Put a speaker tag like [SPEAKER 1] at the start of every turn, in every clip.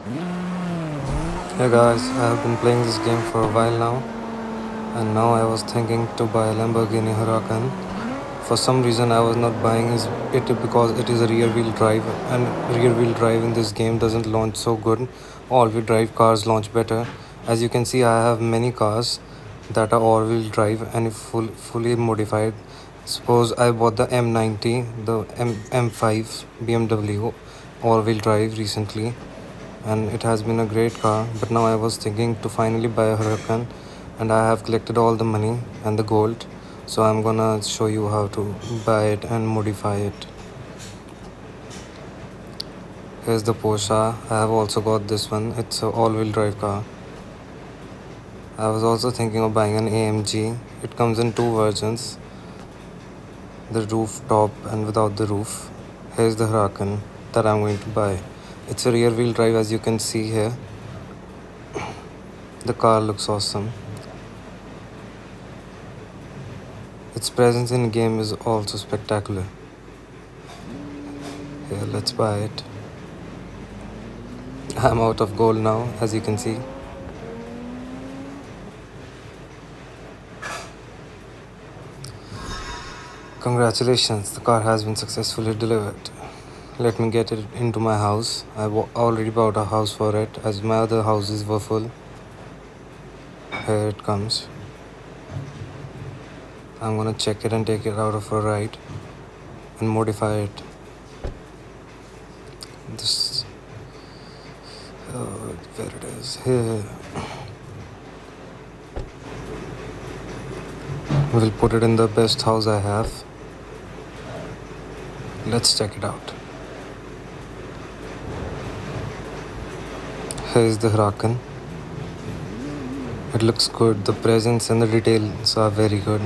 [SPEAKER 1] Hey guys, I have been playing this game for a while now, and now I was thinking to buy a Lamborghini Huracan. For some reason, I was not buying it because it is a rear wheel drive, and rear wheel drive in this game doesn't launch so good. All wheel drive cars launch better. As you can see, I have many cars that are all wheel drive and fully modified. Suppose I bought the M90, the M5 BMW all wheel drive recently, and it has been a great car. But now I was thinking to finally buy a Huracan, and I have collected all the money and the gold, so I'm gonna show you how to buy it and modify it. Here's the Porsche. I have also got this one. It's a all-wheel drive car. I was also thinking of buying an AMG. It comes in two versions, the rooftop and without the roof. Here's the Huracan that I'm going to buy. It's a rear wheel drive, as you can see here. The car looks awesome. Its presence in game is also spectacular. Here, let's buy it. I'm out of gold now, as you can see. Congratulations, the car has been successfully delivered. Let me get it into my house. I already bought a house for it, as my other houses were full. Here it comes. I'm gonna check it and take it out of a ride and modify it. This, where it is, here. We'll put it in the best house I have. Let's check it out. Here's the Huracan. It looks good. The presence and the details are very good.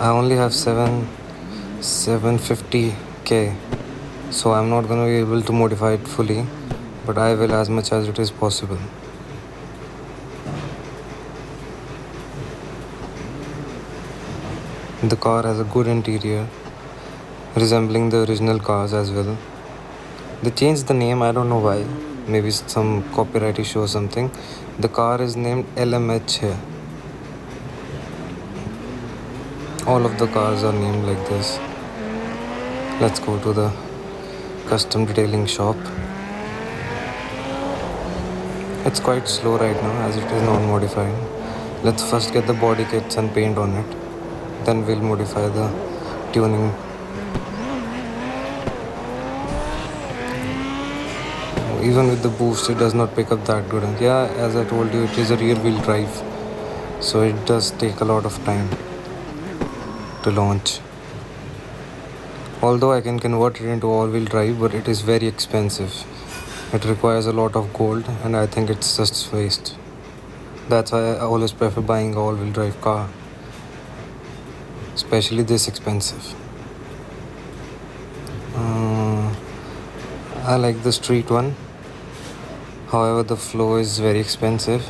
[SPEAKER 1] I only have 750k, so I'm not gonna be able to modify it fully, but I will as much as it is possible. The car has a good interior, resembling the original cars as well. They changed the name, I don't know why. Maybe some copyright issue or something. The car is named LMH here. All of the cars are named like this. Let's go to the custom detailing shop. It's quite slow right now as it is not modified. Let's first get the body kits and paint on it. Then we'll modify the tuning. Even with the boost, it does not pick up that good. And yeah, as I told you, it is a rear wheel drive, so it does take a lot of time to launch. Although I can convert it into all wheel drive, but it is very expensive. It requires a lot of gold, and I think it's just waste. That's why I always prefer buying an all wheel drive car, especially this expensive. I like the street one. However, the flow is very expensive.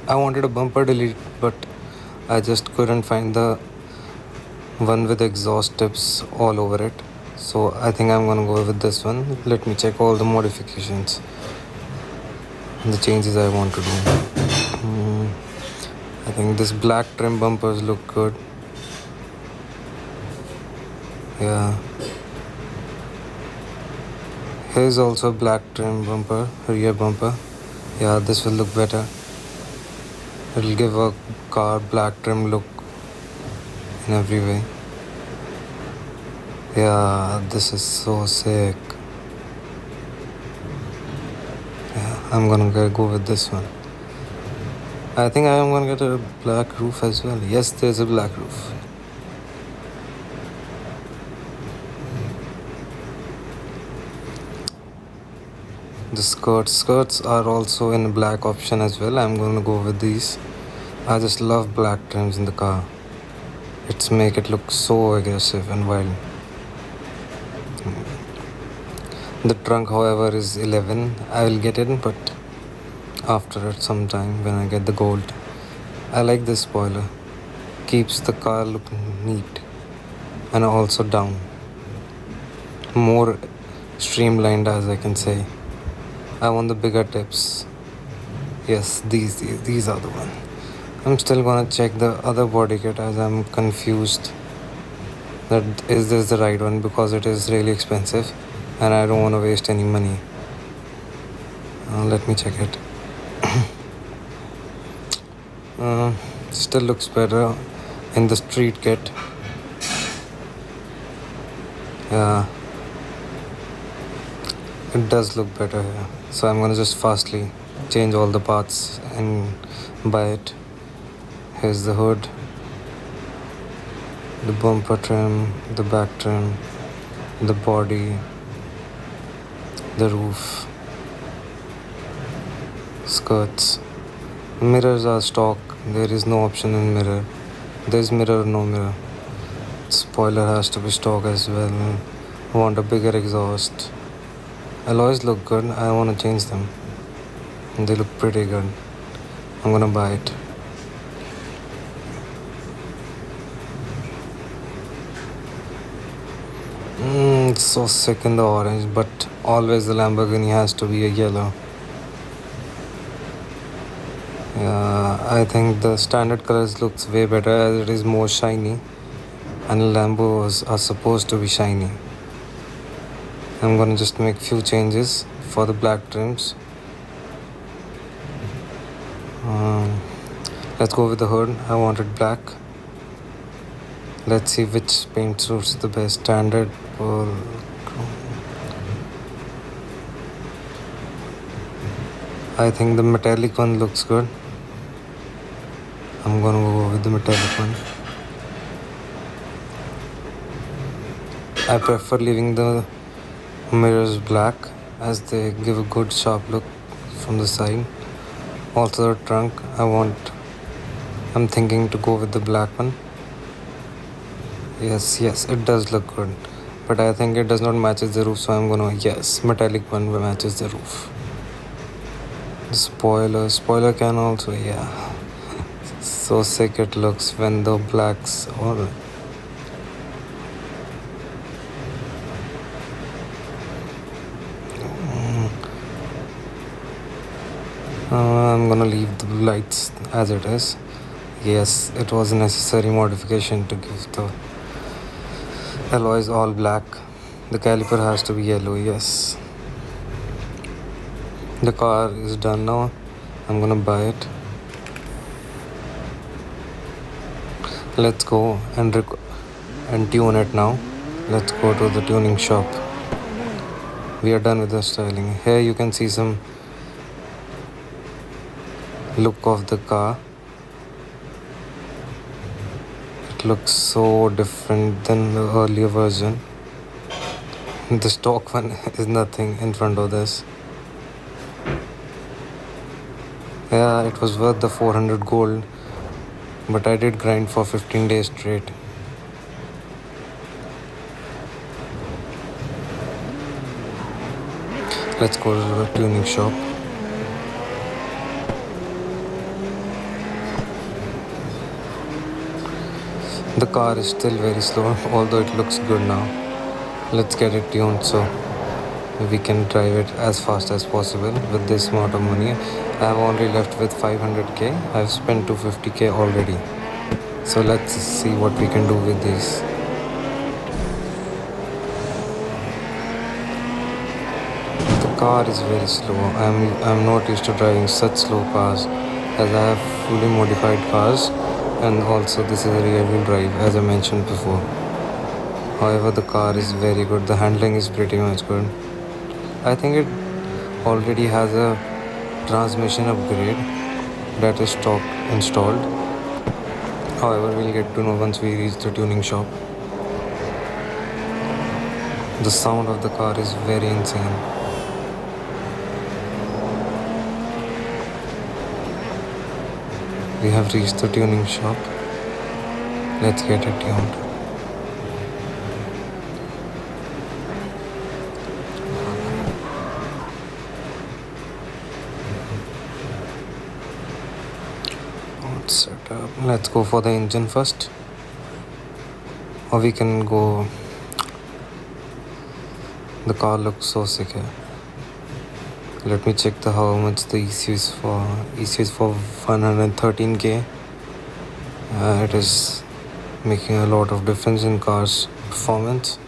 [SPEAKER 1] I wanted a bumper delete, but I just couldn't find the one with exhaust tips all over it. So I think I'm gonna go with this one. Let me check all the modifications, the changes I want to do. I think this black trim bumpers look good. Yeah. Here's also a black trim bumper, rear bumper. Yeah, this will look better. It'll give a car black trim look in every way. Yeah, this is so sick. Yeah, I'm gonna go with this one. I think I am gonna get a black roof as well. Yes, there's a black roof. The skirts are also in black option as well. I'm gonna go with these. I just love black trims in the car. It's make it look so aggressive and wild. The trunk, however, is 11. I will get it, but after it some time when I get the gold. I like this spoiler. Keeps the car looking neat and also down. More streamlined, as I can say. I want the bigger tips. Yes, these are the one. I'm still gonna check the other body kit as I'm confused that is this the right one, because it is really expensive and I don't want to waste any money. Let me check it. Still looks better in the street kit. Yeah, it does look better here. So I'm gonna just fastly change all the parts and buy it. Here's the hood, the bumper trim, the back trim, the body, the roof, skirts. Mirrors are stock. There is no option in mirror. There's mirror or no mirror. Spoiler has to be stock as well. I want a bigger exhaust. Alloys look good. I want to change them. They look pretty good. I'm gonna buy it. It's so sick in the orange, but always the Lamborghini has to be a yellow. Yeah, I think the standard colors looks way better as it is more shiny, and Lambos are supposed to be shiny. I'm gonna just make few changes for the black trims. Let's go with the hood. I want it black. Let's see which paint suits the best, standard or chrome. I think the metallic one looks good. I'm gonna go with the metallic one. I prefer leaving the mirrors black as they give a good sharp look from the side. Also the trunk, I'm thinking to go with the black one. Yes, it does look good, but I think it does not matches the roof, so I'm gonna, yes, metallic one matches the roof. The spoiler can also, yeah. So sick it looks when the blacks or I'm gonna leave the lights as it is. Yes, it was a necessary modification to give the alloys all black. The caliper has to be yellow, yes. The car is done now. I'm gonna buy it. Let's go and tune it now. Let's go to the tuning shop. We are done with the styling. Here you can see some look of the car. It looks so different than the earlier version. The stock one is nothing in front of this. Yeah, it was worth the 400 gold, but I did grind for 15 days straight. Let's go to the tuning shop. The car is still very slow, although it looks good now. Let's get it tuned so we can drive it as fast as possible with this amount of money. I have only left with 500k. I've spent 250k already. So let's see what we can do with this. The car is very slow. I'm not used to driving such slow cars, as I have fully modified cars, and also this is a rear wheel drive as I mentioned before. However, the car is very good. The handling is pretty much good. I think it already has a transmission upgrade that is stock installed. However, we'll get to know once we reach the tuning shop. The sound of the car is very insane. We have reached the tuning shop. Let's get it tuned. Set up. Let's go for the engine first, or we can go The car looks so sick here. Let me check the how much the ECU is for. ECU is for 113k. It is making a lot of difference in car's performance.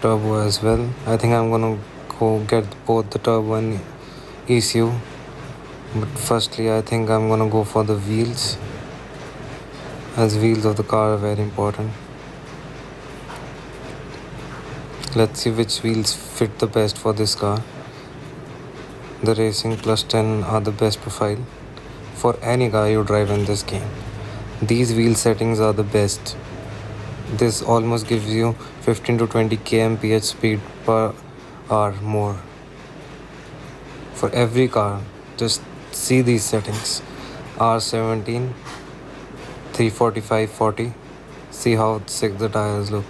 [SPEAKER 1] Turbo as well. I think I'm gonna go get both the turbo and ECU. But firstly, I think I'm gonna go for the wheels, as wheels of the car are very important. Let's see which wheels fit the best for this car. The Racing Plus 10 are the best profile for any car you drive in this game. These wheel settings are the best. This almost gives you 15 to 20 kmph speed per hour more. For every car, just see these settings. R17, 345, 40. See how sick the tires look.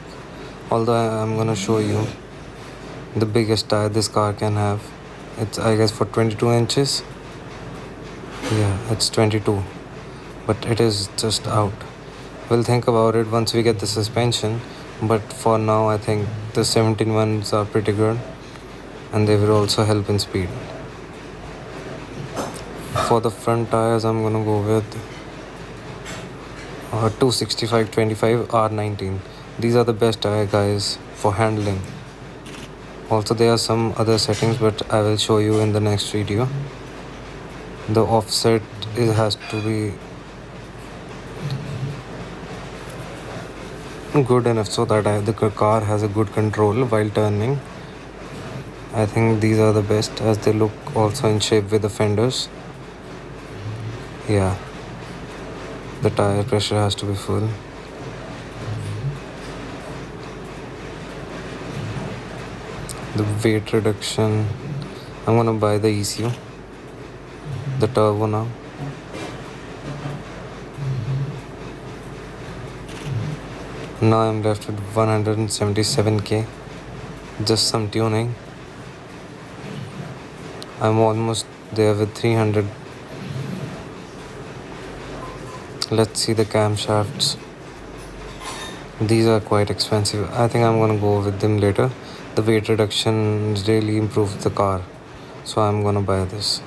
[SPEAKER 1] Although I'm gonna show you the biggest tire this car can have. It's I guess for 22 inches. Yeah, it's 22, but it is just out. We'll think about it once we get the suspension, but for now I think the 17 ones are pretty good and they will also help in speed. For the front tires, I'm gonna go with 265/25 R19. These are the best tire guys for handling. Also there are some other settings, but I will show you in the next video. The offset has to be good enough so that the car has a good control while turning. I think these are the best as they look also in shape with the fenders. Yeah, the tire pressure has to be full. The weight reduction, I'm gonna buy the ECU, the turbo now. Now I'm left with 177k, just some tuning. I'm almost there with 300. Let's see the camshafts. These are quite expensive. I think I'm gonna go with them later. The weight reduction really improves the car, so I'm gonna buy this.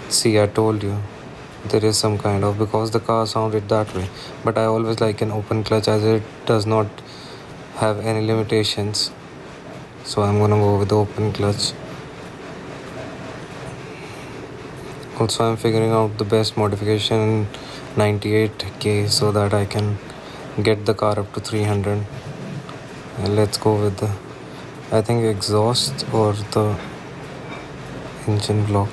[SPEAKER 1] See, I told you there is some kind of, because the car sounded that way, but I always like an open clutch as it does not have any limitations, so I'm gonna go with the open clutch. Also, I'm figuring out the best modification 98k so that I can get the car up to 300. And let's go with the, I think, exhaust or the engine block.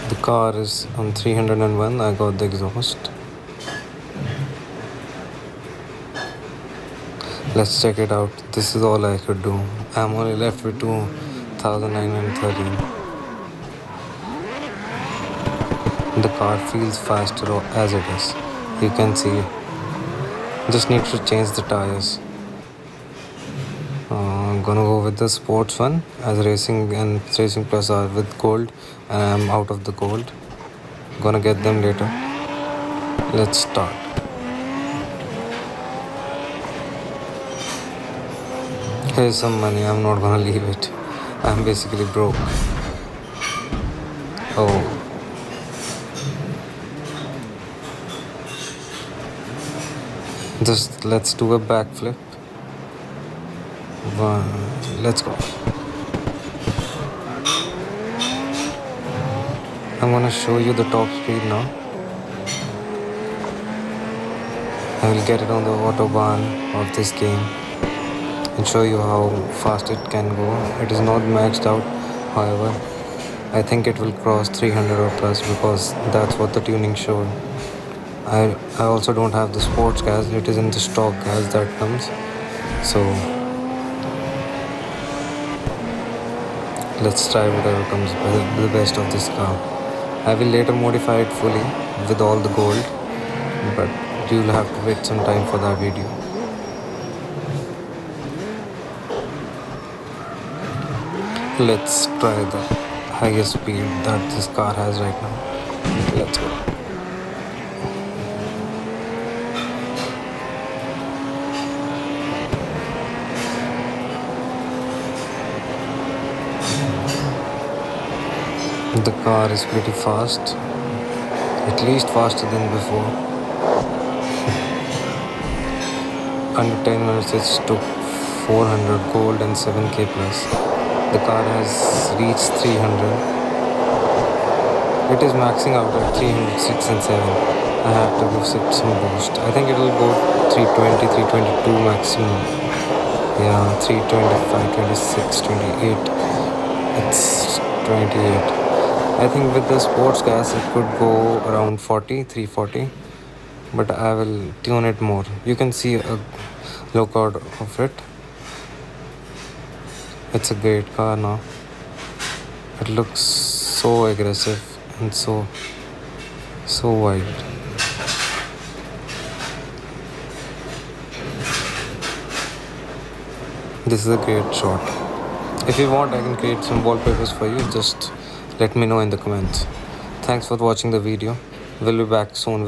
[SPEAKER 1] The car is on 301. I got the exhaust. Let's check it out. This is all I could do. I'm only left with 2,913. The car feels faster as it is. You can see. Just need to change the tires. I'm gonna go with the sports one, as Racing and Racing Plus are with gold and I'm out of the gold. Gonna get them later. Let's start. Here's some money. I'm not gonna leave it. I'm basically broke. Oh. Just let's do a backflip. Let's go. I'm gonna show you the top speed now. I will get it on the autobahn of this game and show you how fast it can go. It is not maxed out, however. I think it will cross 300 or plus because that's what the tuning showed. I also don't have the sports gas. It is in the stock gas that comes. So let's try whatever comes the best of this car. I will later modify it fully with all the gold, but you'll have to wait some time for that video. Let's try the highest speed that this car has right now. Let's go. The car is pretty fast, at least faster than before. Under 10 minutes it took 400 gold and 7k plus. The car has reached 300. It is maxing out at 306 and 7. I have to give it some boost. I think it will go 320, 322 maximum. Yeah, 325, 26, 28. It's 28. I think with the sports gas it could go around 40, 340. But I will tune it more. You can see a look out of it. It's a great car now. It looks so aggressive and so wide. This is a great shot. If you want, I can create some wallpapers for you. Just let me know in the comments. Thanks for watching the video. We'll be back soon with